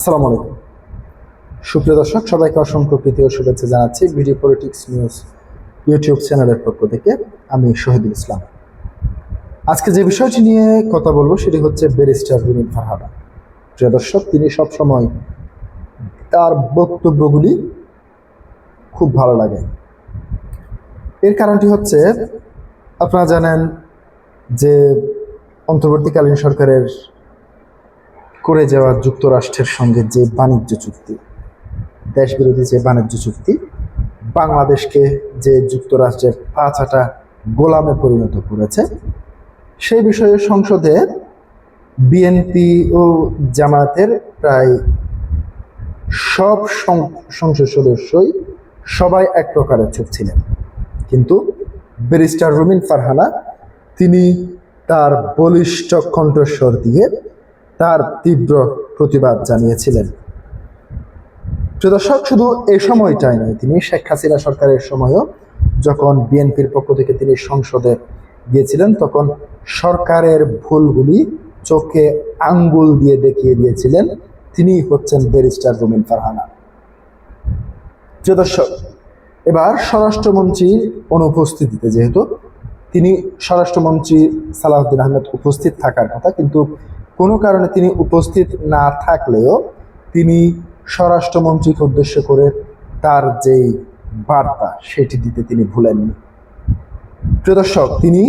আসসালামু আলাইকুম সুপ্রিয় দর্শক, সবাইকে অসংখ্য প্রীতি ও শুভেচ্ছা জানাচ্ছি ভিডিও পলিটিক্স নিউজ ইউটিউব চ্যানেলের পক্ষ থেকে। আমি শহীদুল ইসলাম। আজকে যে বিষয়টি নিয়ে কথা বলবো সেটি হচ্ছে ব্যারিস্টার রুমিন ফারহানা। প্রিয় দর্শক, তিনি সবসময় তার বক্তব্যগুলি খুব ভালো লাগে। এর কারণটি হচ্ছে, আপনারা জানেন যে অন্তর্বর্তীকালীন সরকারের করে যাওয়া যুক্তরাষ্ট্রের সঙ্গে যে বাণিজ্য চুক্তি, দেশবিরোধী যে বাণিজ্য চুক্তি, বাংলাদেশকে যে যুক্তরাষ্ট্রের পাঁচাটা গোলামে পরিণত করেছে, সেই বিষয়ে সংসদে বিএনপি ও জামায়াতের প্রায় সব সংসদ সদস্যই সবাই এক প্রকারের চুপ ছিলেন। কিন্তু ব্যারিস্টার রুমিন ফারহানা তিনি তার বলিষ্ঠ কণ্ঠস্বর দিয়ে তার তীব্র প্রতিবাদ জানিয়েছিলেন। প্রিয় দর্শক, শুধু এই সময়টাই নয়, তিনি শেখ হাসিনা সরকারের সময়ও যখন বিএনপির পক্ষ থেকে তিনি সংসদে গিয়েছিলেন, তখন সরকারের ভুলগুলি চোখে আঙ্গুল দিয়ে দেখিয়ে দিয়েছিলেন। তিনি হচ্ছেন ব্যারিস্টার রুমিন ফারহানা। প্রিয় দর্শক, এবার স্বরাষ্ট্রমন্ত্রীর অনুপস্থিতিতে, যেহেতু তিনি স্বরাষ্ট্রমন্ত্রী সালাউদ্দিন আহমেদ উপস্থিত থাকার কথা, কিন্তু কোনো কারণে তিনি উপস্থিত না থাকলেও তিনি স্বরাষ্ট্রমন্ত্রীকে উদ্দেশ্য করে তার যেই বার্তা সেটি দিতে তিনি ভুলেননি। প্রিয় দর্শক, তিনি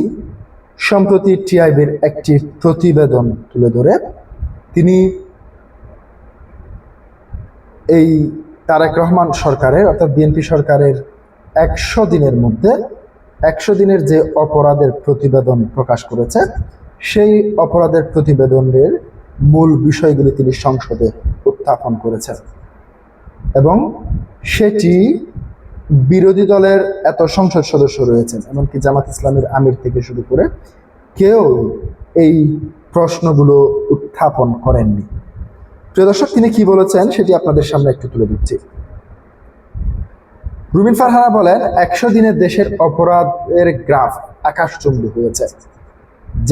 সম্প্রতি টিআইবির একটি প্রতিবেদন তুলে ধরে তিনি এই তারেক রহমান সরকারের, অর্থাৎ বিএনপি সরকারের 100 দিনের মধ্যে 100 দিনের যে অপরাধের প্রতিবেদন প্রকাশ করেছে, সেই অপরাধের প্রতিবেদনের মূল বিষয়গুলি তিনি সংসদে উত্থাপন করেছেন এবং সেটি বিরোধী দলের এত সংসদ সদস্য রয়েছেন, এমনকি জামাত ইসলামের আমির থেকে শুরু করে কেউ এই প্রশ্নগুলো উত্থাপন করেননি। প্রিয় দর্শক, তিনি কি বলেছেন সেটি আপনাদের সামনে একটু তুলে দিচ্ছি। রুমিন ফারহানা বলেন, 100 দিনের দেশের অপরাধের গ্রাফ আকাশচুম্বী হয়েছে,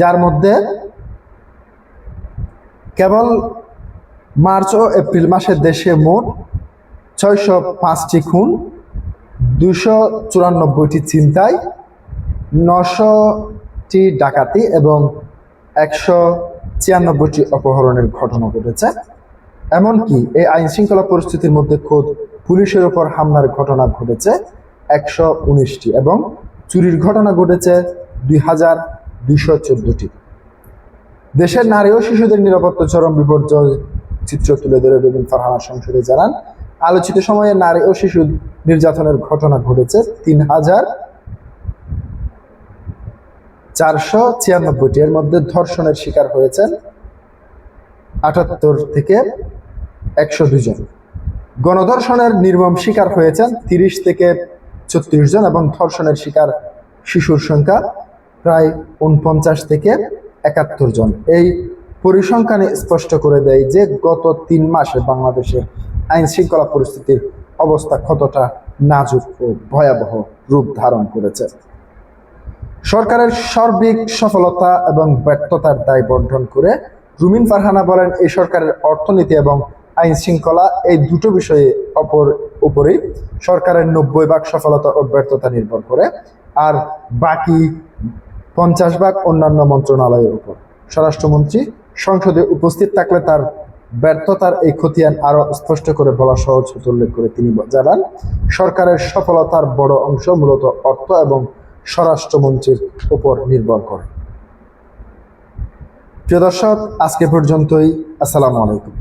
যার মধ্যে কেবল মার্চ ও এপ্রিল মাসে দেশে মোট 605টি খুন, 294টি ছিনতাই, 900টি ডাকাতি এবং 196টি অপহরণের ঘটনা ঘটেছে। এমনকি এই আইন শৃঙ্খলা পরিস্থিতির মধ্যে খোদ পুলিশের ওপর হামলার ঘটনা ঘটেছে 119টি এবং চুরির ঘটনা ঘটেছে 2214টি। দেশের নারী ও শিশুদের নিরাপত্তা চরম বিপর্যয় চিত্র তুলে ধরে রুমিন ফারহানা সংসদে জানান, আলোচিত সময়ে নারী ও শিশু নির্যাতনের ঘটনা ঘটেছে 3496টি। এর মধ্যে ধর্ষণের শিকার হয়েছেন 78 থেকে 102 জন, গণধর্ষণের নির্মম শিকার হয়েছেন 30 থেকে 36 জন এবং ধর্ষণের শিকার শিশুর সংখ্যা প্রায় 49 থেকে 71 জন। এই পরিসংখ্যানে স্পষ্ট করে দেয় যে গত 3 মাসে বাংলাদেশের আইন শৃঙ্খলা পরিস্থিতির অবস্থা কতটা নাজুক ও ভয়াবহ রূপ ধারণ করেছে। সরকারের সার্বিক সফলতা এবং ব্যর্থতার দায় বর্ণন করে রুমিন ফারহানা বলেন, এই সরকারের অর্থনীতি এবং আইন শৃঙ্খলা এই দুটো বিষয়ে উপরেই সরকারের 90% সফলতা ও ব্যর্থতা নির্ভর করে, আর বাকি 50% অন্যান্য মন্ত্রণালয়ের উপর। স্বরাষ্ট্রমন্ত্রী সংসদে উপস্থিত থাকলে তার ব্যর্থতার এই খতিয়ান আরো স্পষ্ট করে বলা সহজ হতে উল্লেখ করে তিনি জানান, সরকারের সফলতার বড় অংশ মূলত অর্থ এবং স্বরাষ্ট্রমন্ত্রীর উপর নির্ভর করে। প্রিয় দর্শক, আজকে পর্যন্তই। আসসালামু আলাইকুম।